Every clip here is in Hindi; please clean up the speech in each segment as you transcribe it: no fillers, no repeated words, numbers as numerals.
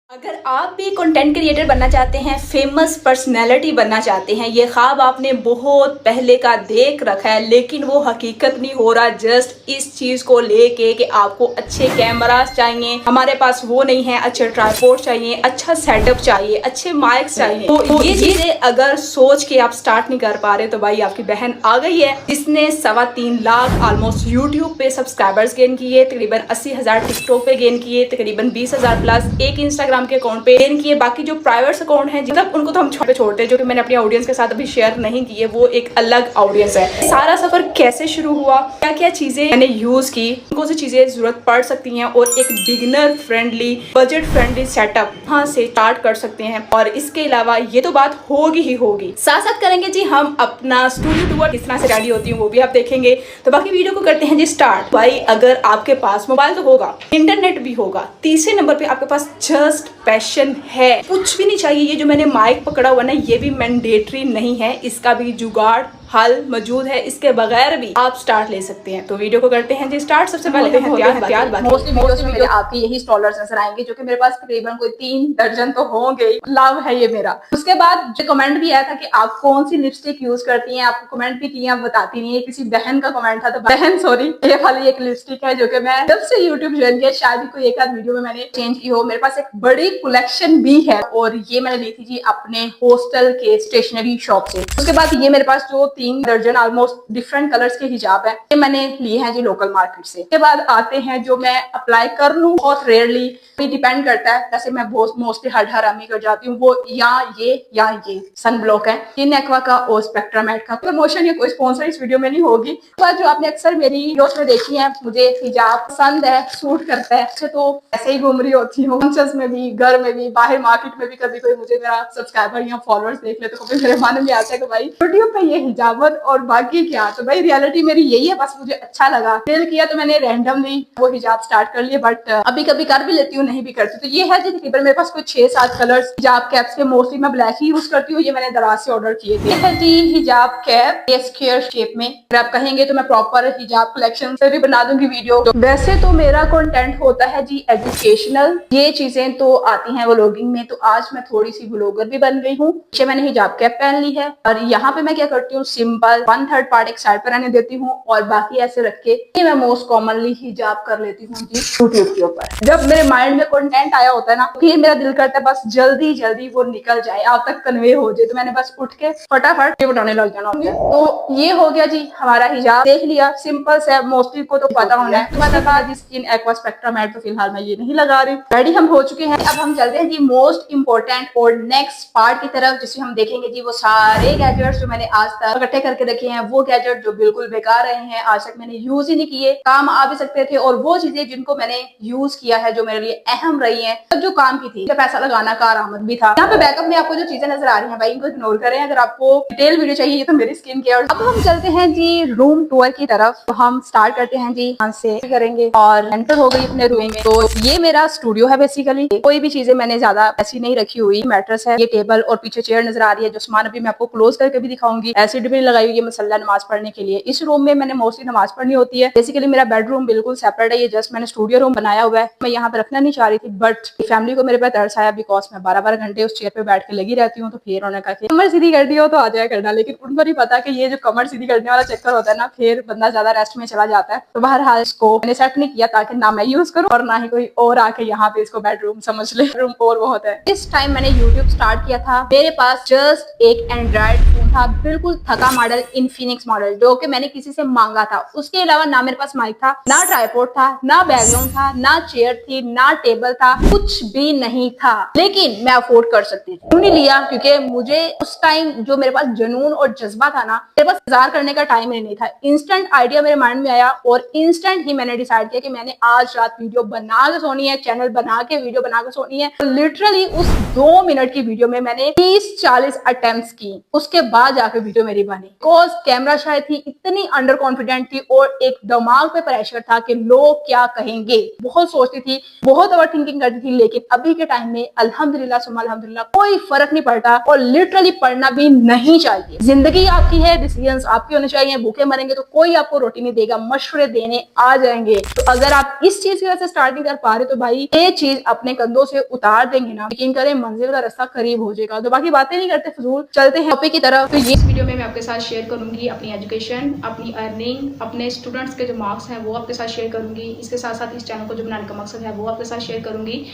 अगर आप भी कंटेंट क्रिएटर बनना चाहते हैं, फेमस पर्सनैलिटी बनना चाहते हैं, ये ख्वाब आपने बहुत पहले का देख रखा है लेकिन वो हकीकत नहीं हो रहा जस्ट इस चीज़ को लेके कि आपको अच्छे कैमरास चाहिए, हमारे पास वो नहीं है, अच्छे ट्राइपॉड चाहिए, अच्छा सेटअप चाहिए, अच्छे माइक्स चाहिए। तो ये चीज़ें अगर सोच के आप स्टार्ट नहीं कर पा रहे तो भाई आपकी बहन आ गई है जिसने 3.25 लाख ऑलमोस्ट यूट्यूब पे सब्सक्राइबर्स गेन किए, तकरीबन 80,000 टिकटॉक पे गेन किए, तकरीबन 20,000 प्लस एक इंस्टाग्राम के अकाउंट पे गेन किए। बाकी जो प्राइवेट अकाउंट है मतलब उनको तो हम छोड़ते हैं, जो कि मैंने अपनी ऑडियंस के साथ अभी शेयर नहीं किए, वो एक अलग ऑडियंस है। सारा सफर कैसे शुरू हुआ, क्या क्या चीजें मैंने यूज की, कौन सी चीजें जरूरत पड़ सकती हैं और एक beginner friendly budget friendly setup वहां से स्टार्ट कर सकते हैं। और इसके अलावा ये तो बात होगी ही होगी, साथ साथ करेंगे जी हम अपना स्टूडियो टूर किस तरह से रेडी होती हूँ वो भी आप देखेंगे। तो बाकी वीडियो को करते हैं जी स्टार्ट। भाई अगर आपके पास मोबाइल तो होगा, इंटरनेट भी होगा, तीसरे नंबर पे आपके पास जस्ट पैशन है, कुछ भी नहीं चाहिए। ये जो मैंने माइक पकड़ा हुआ ना ये भी मैंडेटरी नहीं है, इसका भी जुगाड़ हल मौजूद है, इसके बगैर भी आप स्टार्ट ले सकते हैं। तो वीडियो को करते हैं जी स्टार्ट। सबसे पहले मोस्टली वीडियोस में आपके यही स्टॉलर्स नजर आएंगे जो कि मेरे पास तकरीबन कोई 3 दर्जन तो होंगे, लव है ये मेरा। उसके बाद जो कमेंट भी आया था कि आप कौन सी लिपस्टिक यूज करती हैं, आपको कमेंट भी किया, आप बताती नहीं है। किसी बहन का कमेंट था, तो बहन सॉरी, ये वाली एक लिपस्टिक है जो कि मैं जब से यूट्यूब ज्वाइन किया शायद कोई एक आध वीडियो में मैंने चेंज की हो। मेरे पास एक बड़ी कलेक्शन भी है और ये मैंने ली थी जी अपने हॉस्टल के स्टेशनरी शॉप से। उसके बाद ये मेरे पास जो 3 दर्जन ऑलमोस्ट डिफरेंट कलर्स के हिजाब है, ये मैंने लिए हैं जी लोकल मार्केट से। उसके बाद आते हैं जो मैं अप्लाई कर लूं, बहुत रेयरली डिपेंड करता है, जैसे मैं बहुत मोस्टली हरामी कर जाती हूँ, वो या ये सन ब्लॉक है, ये नेक्वा का और स्पेक्ट्रामेट का। प्रमोशन या कोई स्पॉन्सर इस वीडियो में नहीं होगी। तो जो आपने अक्सर मेरी वीडियोस में देखी है, मुझे हिजाब पसंद है, सूट करता है, अच्छे तो ऐसे ही घूम रही होती हूँ, फंक्शंस में भी, घर में भी, बाहर मार्केट में भी। कभी कोई मुझे मेरा सब्सक्राइबर या फॉलोअर्स देख ले तो कभी मेरे मन में आता है कि भाई वीडियो पे ये हिजाबत और बाकी क्या। तो भाई रियलिटी मेरी यही है, बस मुझे अच्छा लगा, फेल किया तो मैंने रैंडमली वो हिजाब स्टार्ट कर लिया, बट अभी कभी कर भी लेती हूँ, नहीं भी करती। तो ये है जी तकरीबन मेरे पास कुछ 6-7 कलर्स हिजाब कैप्स के। मोस्टली मैं ब्लैक ही यूज करती हूँ, ये मैंने दराज से ऑर्डर किए थे। ये है जी हिजाब कैप, ये स्क्वायर शेप में। अगर आप कहेंगे तो मैं प्रॉपर हिजाब कलेक्शन से भी बना दूंगी वीडियो। तो वैसे तो मेरा कंटेंट होता है जी एजुकेशनल, ये चीजें तो आती हैं व्लॉगिंग में, तो आज मैं थोड़ी सी व्लॉगर भी बन गई हूँ। पीछे मैंने हिजाब कैप पहन ली है और यहाँ पे मैं क्या करती हूँ, सिंपल 1/3 पार्ट एक साइड पर रहने देती हूँ और बाकी ऐसे रख के ये मैं मोस्ट कॉमनली हिजाब कर लेती हूँ जी यूट्यूब के ऊपर। जब मेरे माइंड में कंटेंट आया होता है ना, फिर मेरा दिल करता है बस जल्दी जल्दी वो निकल जाए, आप तक कन्वे हो जाए, तो मैंने बस उठ के फटाफट बनाने लग जाना होता है। तो ये हो गया जी हमारा हिजाब, देख लिया, सिंपल से। मोस्टली को तो पता होना है। तुम्हारे पास स्किन एक्वा स्पेक्ट्रामेट, तो फिलहाल मैं ये नहीं लगा रही, रेडी हम हो चुके हैं। अब हम चलते हैं जी मोस्ट इंपॉर्टेंट और नेक्स्ट पार्ट की तरफ, जिसमें हम देखेंगे जी वो सारे गैजेट्स जो मैंने आज तक इकट्ठे करके रखे हैं, वो गैजेट जो बिल्कुल बेकार रहे हैं, आज तक मैंने यूज ही नहीं किए, काम आ भी सकते थे, और वो चीजें जिनको मैंने यूज किया है जो मेरे लिए अहम रही हैं, तब जो काम की थी, पैसा लगाना का आरामद भी था। यहाँ पे बैकअप में आपको जो चीजें नजर आ रही हैं भाई इनको इग्नोर करें। अगर आपको डिटेल वीडियो चाहिए, ये तो मेरी स्किन केयर। अब हम चलते हैं जी रूम टूर की तरफ। तो हम स्टार्ट करते हैं जी यहाँ से करेंगे और एंटर हो गई अपने रूम में। तो ये मेरा स्टूडियो है बेसिकली, कोई भी चीजें मैंने ज्यादा ऐसी नहीं रखी हुई। मैट्रेस है, ये टेबल और पीछे चेयर नजर आ रही है, जो सामान अभी मैं आपको क्लोज करके भी दिखाऊंगी। एसिड भी लगाई हुई है मसल्ला नमाज पढ़ने के लिए। इस रूम में मैंने मोस्टली नमाज पढ़नी होती है। बेसिकली मेरा बेडरूम बिल्कुल सेपरेट है, ये जस्ट मैंने स्टूडियो रूम बनाया हुआ है। मैं यहाँ पे रखना नहीं चाह रही थी, बट फैमिली को मेरे पे तरस आया, बिकॉज मैं 12-12 घंटे उस चेयर पे बैठ के लगी रहती हूँ। तो फिर उन्होंने कहा कि कमर सीधी करनी हो तो आ जाए करना, लेकिन उनको नहीं पता कि ये जो कमर सीधी करने वाला चक्कर होता है ना, फिर बंदा ज्यादा रेस्ट में चला जाता है। तो बहरहाल इसको मैंने सेट नहीं किया ताकि ना मैं यूज करूँ और ना ही कोई और आके यहाँ पे इसको बेडरूम समझ ले। रूम और वो होता है। इस टाइम मैंने यूट्यूब स्टार्ट किया था, मेरे पास जस्ट एक एंड्रॉइड फोन था, बिल्कुल थका मॉडल, इन्फिनिक्स मॉडल, जो कि मैंने किसी से मांगा था। उसके अलावा ना मेरे पास माइक था, ना ट्राइपॉड था, ना बैकग्राउंड था, ना चेयर थी, ना टेबल था, कुछ भी नहीं था। लेकिन मैं अफोर्ड कर सकती थी। क्यों नहीं लिया? क्योंकि मुझे उस टाइम जो मेरे पास जुनून और जज्बा था ना, मेरे पास इंतजार करने का टाइम ही नहीं था। इंस्टेंट आइडिया मेरे माइंड में आया और इंस्टेंट ही मैंने डिसाइड किया कि मैंने आज रात वीडियो बना के सोनी है, चैनल बना के वीडियो बना के सोनी है। लिटरली उस 2 मिनट की वीडियो में मैंने 30-40 अटेम्प्ट्स की, उसके बाद जाकर वीडियो मेरी बनी। बिकॉज कैमरा शायद थी इतनी अंडर कॉन्फिडेंट थी और एक दिमाग पे प्रेशर था कि लोग क्या कहेंगे। बहुत सोचती थी, बहुत ओवर थिंकिंग करती थी, लेकिन अभी के टाइम में अल्हम्दुलिल्लाह सुम्मा अल्हम्दुलिल्लाह कोई फर्क नहीं पड़ता और लिटरली पढ़ना भी नहीं चाहिए। जिंदगी आपकी है, डिसीजंस आपके होने चाहिए। भूखे मरेंगे तो कोई आपको रोटी नहीं देगा, मशवरे देने आ जाएंगे। तो अगर आप इस चीज की वजह से स्टार्ट नहीं कर पा रहे तो भाई ये चीज अपने कंधों से उतार देंगे ना, यकीन करें मंजिल का रास्ता करीब हो जाएगा। तो बाकी बातें नहीं करते फजूल, चलते हैं टॉपिक की तरफ। तो ये वीडियो में मैं आपके साथ शेयर करूंगी अपनी एजुकेशन, अपनी अर्निंग, अपने स्टूडेंट्स के जो मार्क्स हैं वो आपके साथ शेयर करूंगी। इसके साथ साथ इस चैनल को जो बनाने का मकसद है वो आपके साथ शेयर करूंगी।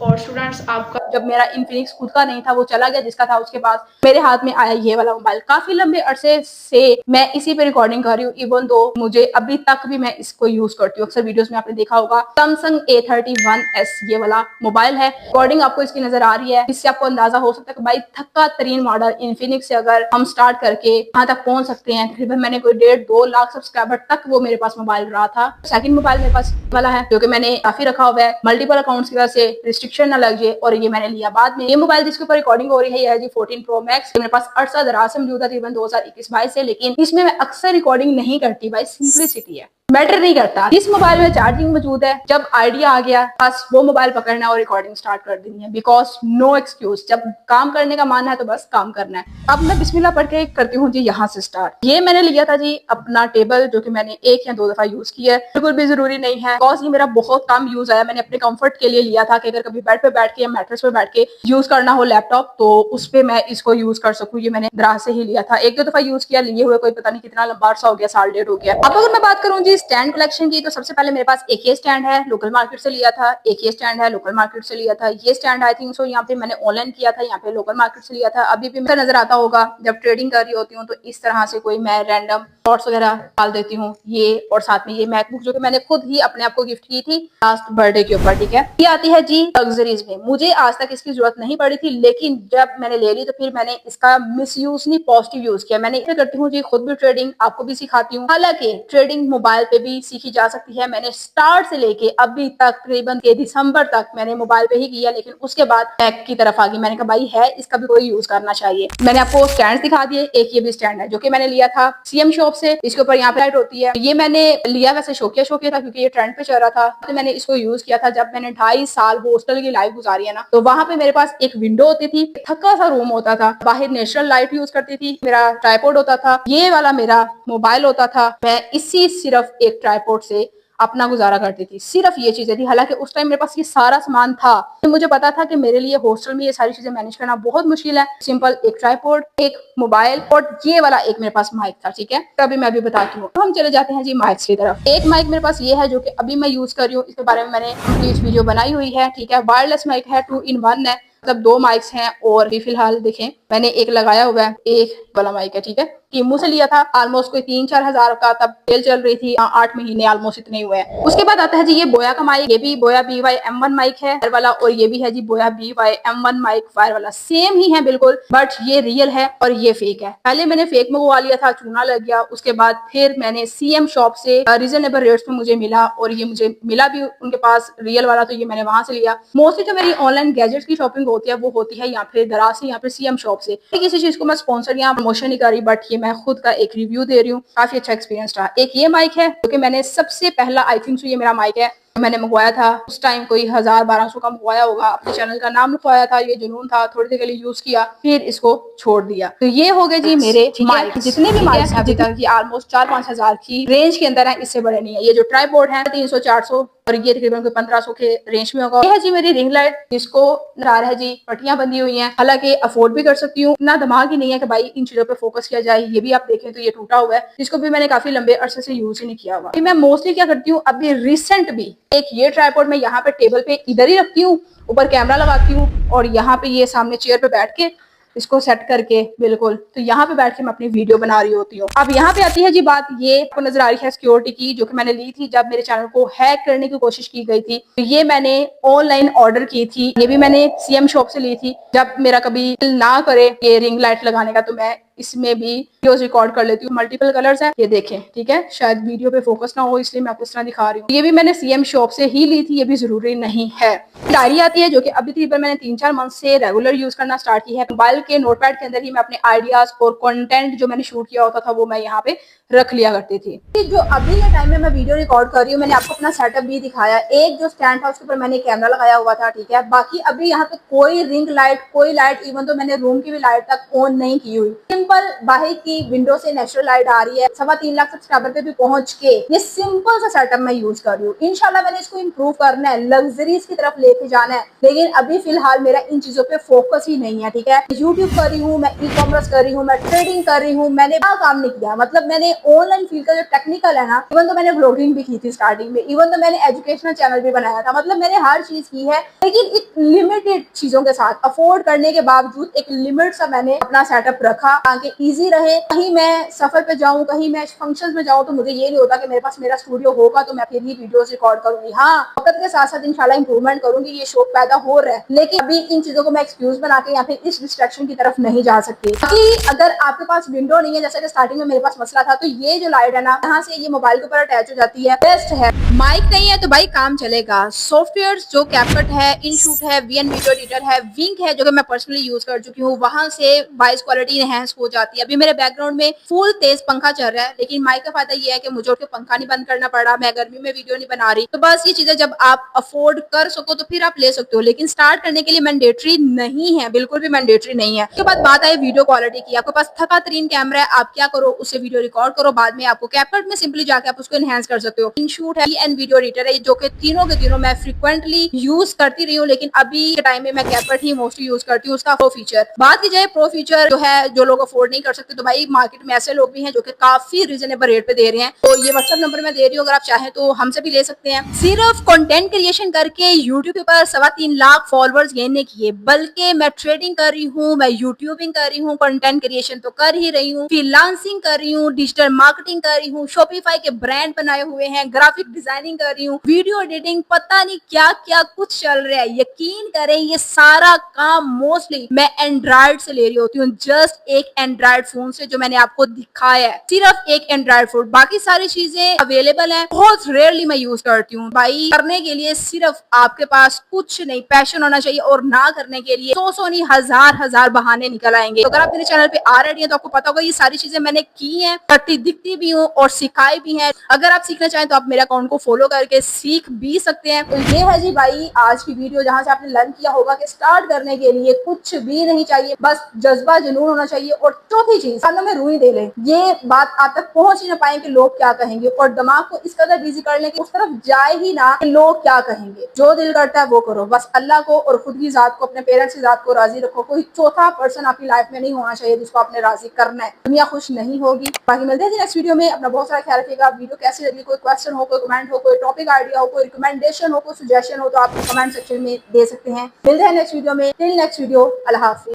और स्टूडेंट्स, आपका जब मेरा इन्फिनिक्स खुद का नहीं था, वो चला गया जिसका था, उसके बाद मेरे हाथ में आया ये वाला मोबाइल। काफी लंबे अरसे से मैं इसी पे रिकॉर्डिंग कर रही हूँ, इवन दो मुझे अभी तक भी मैं इसको यूज करती हूँ। अक्सर वीडियोस में आपने देखा होगा सैमसंग A31s ये वाला मोबाइल है। रिकॉर्डिंग आपको इसकी नजर आ रही है, इससे आपको अंदाजा हो सकता है कि भाई थक्का तरीन मॉडल इन्फिनिक्स से अगर हम स्टार्ट करके यहाँ तक पहुंच सकते हैं। तकरीबन मैंने कोई 1.5-2 लाख सब्सक्राइबर तक वो मेरे पास मोबाइल रहा था। सेकंड मोबाइल मेरे पास वाला है जो कि मैंने काफी रखा हुआ है, मल्टीपल अकाउंट्स की वजह से रिस्ट्रिक्शन ना लग जाए, और ये मैंने लिया बाद में। ये मोबाइल जिसके ऊपर रिकॉर्डिंग हो रही है ये है जी 14 Pro Max। मेरे पास अरसा दराज से मौजूद है, तकरीबन 2021-22 से, लेकिन इसमें मैं अक्सर रिकॉर्डिंग नहीं करती भाई, सिंपलिसिटी है, मैटर नहीं करता। इस मोबाइल में चार्जिंग मौजूद है, जब आइडिया आ गया बस वो मोबाइल पकड़ना और रिकॉर्डिंग स्टार्ट कर देनी है। बिकॉज नो एक्सक्यूज, जब काम करने का मन है तो बस काम करना है। अब मैं बिस्मिल्लाह पढ़ के करती हूँ जी यहाँ से स्टार्ट। ये मैंने लिया था जी अपना टेबल, जो कि मैंने 1 या 2 दफा यूज किया है, बिल्कुल भी जरूरी नहीं है। बिकॉज ये मेरा बहुत कम यूज आया, मैंने अपने कंफर्ट के लिए लिया था कि अगर कभी बेड पे बैठ के या मैट्रेस पे बैठ के यूज करना हो लैपटॉप तो उस पे मैं इसको यूज कर सकूँ। ये मैंने दराज से ही लिया था, 1-2 दफा यूज किया, लिए हुए कोई पता नहीं कितना लंबा अरसा हो गया, साल 1.5 हो गया। अब अगर मैं बात करूँ जी स्टैंड कलेक्शन की, तो सबसे पहले मेरे पास एक ये स्टैंड है, लोकल मार्केट से लिया था। एक ये स्टैंड है, लोकल मार्केट से लिया था। ये स्टैंड आई थिंक सो यहाँ पे मैंने ऑनलाइन किया था, यहाँ पे लोकल मार्केट से लिया था। अभी भी मुझे नजर आता होगा जब ट्रेडिंग कर रही होती हूँ तो इस तरह से कोई मैं रैंडम शॉर्ट्स वगैरह डाल देती हूँ। ये और साथ में ये मैकबुक जो कि मैंने खुद ही अपने आप को गिफ्ट की थी लास्ट बर्थडे के ऊपर, ठीक है। ये आती है जी लग्जरीज में। मुझे आज तक इसकी जरूरत नहीं पड़ी थी, लेकिन जब मैंने ले ली तो फिर मैंने इसका मिस यूज नहीं पॉजिटिव यूज किया। मैंने इसे करती हूँ जी खुद भी ट्रेडिंग, आपको भी सिखाती हूँ। हालांकि ट्रेडिंग मोबाइल पे भी सीखी जा सकती है। मैंने स्टार्ट से लेके अभी तक तकरीबन के दिसंबर तक मैंने मोबाइल पे ही किया, लेकिन उसके बाद मैक की तरफ आ गई। मैंने कहा भाई है इसका भी कोई यूज करना चाहिए। मैंने आपको स्टैंड दिखा दिए। एक ये भी स्टैंड है जो कि मैंने लिया था सीएम शॉप से, इसके ऊपर यहाँ पे लाइट होती है। ये मैंने लिया वैसे शौकिया था क्योंकि ये ट्रेंड पे चल रहा था, तो मैंने इसको यूज किया था जब मैंने 2.5 साल हॉस्टल की लाइफ गुजारी है ना, तो वहां पे मेरे पास एक विंडो होती थी, थका सा रूम होता था, बाहर नेचुरल लाइट यूज करती थी, मेरा ट्राइपॉड होता था, ये वाला मेरा मोबाइल होता था। मैं इसी सिर्फ एक ट्राइपॉड से अपना गुजारा करती थी, सिर्फ ये चीजें थी। हालांकि उस टाइम मेरे पास ये सारा सामान था, तो मुझे पता था कि मेरे लिए हॉस्टल में ये सारी चीजें मैनेज करना बहुत मुश्किल है। सिंपल एक ट्राइपॉड, एक मोबाइल और ये वाला एक मेरे पास माइक था, ठीक है। तभी मैं अभी बताती हूँ। तो हम चले जाते हैं जी माइक्स की तरफ। एक माइक मेरे पास ये है जो कि अभी मैं यूज कर रही हूँ, इसके बारे में मैंने कंप्लीट वीडियो बनाई हुई है, ठीक है। वायरलेस माइक है, 2-in-1 है, मतलब 2 माइक्स हैं। और भी फिलहाल देखें मैंने एक लगाया हुआ है, एक वाला माइक है, ठीक है। टीमू से लिया था, ऑलमोस्ट कोई 3-4 हजार का तब सेल चल रही थी, 8 महीने ऑलमोस्ट इतने हुए हैं। उसके बाद आता है जी ये बोया का माइक, ये भी बोया BY-M1 माइक है फायर वाला, और ये भी है जी बोया BY-M1 माइक फायर वाला। सेम ही है बिल्कुल, बट ये रियल है और ये फेक है। पहले मैंने फेक मंगवा लिया था, चूना लग गया। उसके बाद फिर मैंने सीएम शॉप से रीजनेबल रेट्स में मुझे मिला, और ये मुझे मिला भी उनके पास रियल वाला, तो ये मैंने वहां से लिया। मोस्टली जो मेरी ऑनलाइन गैजेट्स की शॉपिंग होती है वो होती है यहाँ पे दराज से, यहाँ पे सीएम शॉप से। किसी चीज को मैं स्पॉन्सर या प्रमोशन नहीं कर रही, बट ये मैं खुद का एक रिव्यू दे रही हूँ। काफी अच्छा एक्सपीरियंस रहा। एक ये माइक है जो कि मैंने सबसे पहला आई थिंक सो ये मेरा माइक है, मैंने मंगवाया था उस टाइम कोई 1000-1200 का मंगवाया होगा। अपने चैनल का नाम लिखवाया था, ये जुनून था, थोड़ी देर के लिए यूज किया, फिर इसको छोड़ दिया। तो ये हो गए जी मेरे माइक। जितने भी माइक हैं अभी तक, ये ऑलमोस्ट 4-5 हजार की रेंज के अंदर है, इससे बड़े नहीं है। ये जो ट्राइपॉड है 300-400 और ये तकरीबन कोई 1500 के रेंज में होगा। ये है जी मेरी रिंग लाइट, जिसको नजर है जी पट्टियां बंधी हुई हैं। हालांकि अफोर्ड भी कर सकती हूँ, इतना दिमाग ही नहीं है कि भाई इन चीजों पे फोकस किया जाए। ये भी आप देखें तो ये टूटा हुआ है, जिसको भी मैंने काफी लंबे अरसे से यूज ही नहीं किया हुआ। मैं मोस्टली क्या करती हूँ अभी रिसेंट भी, एक ये ट्राइपॉड मैं यहाँ पे टेबल पे इधर ही रखती हूँ, ऊपर कैमरा लगाती हूँ, और यहाँ पे ये सामने चेयर पे बैठ के इसको सेट करके बिल्कुल, तो यहाँ पे बैठ के मैं अपनी वीडियो बना रही होती हूँ। अब यहाँ पे आती है जी बात, ये आपको नजर आ रही है सिक्योरिटी की, जो कि मैंने ली थी जब मेरे चैनल को हैक करने की कोशिश की गई थी। तो ये मैंने ऑनलाइन ऑर्डर की थी, ये भी मैंने सीएम शॉप से ली थी। जब मेरा कभी दिल ना करे ये रिंग लाइट लगाने का, तो मैं इसमें भी वीडियोस रिकॉर्ड कर लेती हूँ। मल्टीपल कलर्स है, ये देखें, ठीक है, शायद वीडियो पे फोकस ना हो इसलिए मैं आपको इस तरह दिखा रही हूँ। ये भी मैंने सीएम शॉप से ही ली थी, ये भी जरूरी नहीं है। डायरी आती है जो कि अभी तकरीबन मैंने 3-4 मंथ से रेगुलर यूज करना स्टार्ट की है। मोबाइल के नोटपैड के अंदर ही मैं अपने आइडियाज और कंटेंट जो मैंने शूट किया होता था वो मैं यहाँ पे रख लिया करती थी। जो अभी के टाइम में मैं वीडियो रिकॉर्ड कर रही हूँ, मैंने आपको अपना सेटअप भी दिखाया। एक जो स्टैंड था उसके ऊपर मैंने कैमरा लगाया हुआ था, ठीक है। बाकी अभी यहाँ पे कोई रिंग लाइट, कोई लाइट, इवन तो मैंने रूम की भी लाइट तक ऑन नहीं की हुई। सिंपल बाहर की विंडो से नेचुरल लाइट आ रही है। 3.25 लाख सब्सक्राइबर पे भी पहुंच के ये सिंपल सा सेटअप मैं यूज कर रही हूँ। इंशाल्लाह मैंने इसको इम्प्रूव करना है, लग्जरीज की तरफ लेके जाना है, लेकिन अभी फिलहाल मेरा इन चीजों पे फोकस ही नहीं है, ठीक है। यूट्यूब कर रही हूँ, मैं ई कॉमर्स कर रही हूँ, मैं ट्रेडिंग कर रही हूँ, मैंने क्या काम नहीं किया। मतलब मैंने ऑनलाइन फील्ड का जो टेक्निकल है ना, इवन तो मैंने व्लॉगिंग भी की थी स्टार्टिंग में, इवन तो मैंने एजुकेशनल चैनल भी बनाया था, मतलब मैंने हर चीज की है, लेकिन एक लिमिटेड चीजों के साथ अफोर्ड करने के बावजूद एक लिमिट सा मैंने अपना सेटअप रखा ताकि इजी रहे। कहीं मैं सफर पे जाऊं, कहीं मैं फंक्शन में जाऊं, तो मुझे ये नहीं होता कि मेरे पास मेरा स्टूडियो होगा तो मैं फिर ही वीडियोस रिकॉर्ड करूंगी। हाँ, वक्त के साथ साथ इंशाल्लाह इंप्रूवमेंट करूंगी, ये शौक पैदा हो रहा है, लेकिन अभी इन चीजों को मैं एक्सक्यूज बना के या फिर इस डिस्ट्रैक्शन की तरफ नहीं जा सकती। कि अगर आपके पास विंडो नहीं है, जैसे कि स्टार्टिंग में मेरे पास मसला था, तो ये जो लाइट है ना, यहाँ से ये मोबाइल के ऊपर अटैच हो जाती है, बेस्ट है। माइक नहीं है तो भाई काम चलेगा। सॉफ्टवेयर जो कैपकट है, इनशूट है, वीएन वीडियो एडिटर है, विंक है जो कि मैं पर्सनली यूज कर चुकी हूँ, वहां से वॉइस क्वालिटी एनहांस हो जाती है। अभी मेरे बैकग्राउंड में फुल तेज पंखा चल रहा है, लेकिन माइक का फायदा ये है कि मुझे उठ के पंखा नहीं बंद करना पड़ा, मैं गर्मी में वीडियो नहीं बना रही। तो बस ये चीजें जब आप अफोर्ड कर सको तो फिर आप ले सकते हो, लेकिन स्टार्ट करने के लिए मैंडेटरी नहीं है, बिल्कुल भी मैंडेटरी नहीं है। उसके बाद बात आई वीडियो क्वालिटी की। आपके पास थका तरीन कैमरा है, आप क्या करो, उससे वीडियो रिकॉर्ड करो, बाद में आपको कैपकट में सिंपली जाके आप उसको एनहांस कर सकते हो। इनशूट है एंड वीडियो एडिटर है, जो कि तीनों के तीनों मैं फ्रिक्वेंटली यूज करती रही हूँ, लेकिन अभी के टाइम में मैं कैपकट ही मोस्टली यूज करती हूँ। उसका प्रो फीचर बात की जाए, प्रो फीचर जो है जो लोग अफोर्ड नहीं कर सकते, तो भाई मार्केट में ऐसे लोग भी हैं जो कि काफी रीजनेबल रेट पे दे रहे हैं। तो ये व्हाट्सएप नंबर मैं दे रही हूँ, अगर आप चाहें तो हमसे भी ले सकते हैं। सिर्फ कंटेंट क्रिएशन करके यूट्यूब पर 3.25 लाख फॉलोअर्स गेन नहीं किए, बल्कि मैं ट्रेडिंग कर रही हूँ, मैं यूट्यूबिंग कर रही हूँ, कंटेंट क्रिएशन तो कर ही रही हूँ, फ्रीलांसिंग कर रही हूँ, डिजिटल मार्केटिंग कर रही हूँ, शॉपिफाई के ब्रांड बनाए हुए हैं, ग्राफिक डिजाइनिंग कर रही हूँ, वीडियो एडिटिंग, पता नहीं क्या क्या कुछ चल रहा है। यकीन करें ये सारा काम मोस्टली मैं एंड्रॉइड से ले रही होती हूँ, जस्ट एक एंड्रॉइड फोन से, जो मैंने आपको दिखाया है, सिर्फ एक एंड्रॉइड फोन। बाकी सारी चीजें अवेलेबल है, बहुत रेयरली मैं यूज करती हूँ। भाई करने के लिए सिर्फ आपके पास कुछ नहीं, पैशन होना चाहिए, और ना करने के लिए सौ नहीं हजार बहाने निकल आएंगे। तो अगर आप मेरे चैनल पे आ रहे हैं तो आपको पता होगा ये सारी चीजें मैंने की हैं, करती दिखती भी हूँ और सिखाई भी है। अगर आप सीखना चाहें तो आप मेरे अकाउंट को फॉलो करके सीख भी सकते हैं। तो ये है जी भाई आज की वीडियो, जहां से आपने लर्न किया होगा कि स्टार्ट करने के लिए कुछ भी नहीं चाहिए, बस जज्बा जुनून होना चाहिए। और चौथी चीज, कानों में रुई दे ले, ये बात आप तक पहुंच ही ना पाए कि लोग क्या कहेंगे, और दिमाग को इस कदर बिजी कर ले कि उस तरफ जाए ही ना कि लोग क्या कहेंगे। जो दिल करता है वो करो, बस अल्लाह को और खुद की जात को, अपने पेरेंट्स की जात को राजी रखो। कोई चौथा पर्सन आपकी लाइफ में नहीं होना चाहिए जिसको आपने राजी करना है, दुनिया खुश नहीं होगी। बाकी मिलते हैं नेक्स्ट वीडियो में, अपना बहुत सारा ख्याल रखिएगा। वीडियो कैसी लगी, कोई क्वेश्चन हो, कोई कमेंट हो, कोई टॉपिक आइडिया हो, कोई रिकमेंडेशन हो, कोई सजेशन हो, तो आप कमेंट सेक्शन में दे सकते हैं। मिलते हैं नेक्स्ट वीडियो में। टिल नेक्स्ट वीडियो, अल्लाह हाफिज़।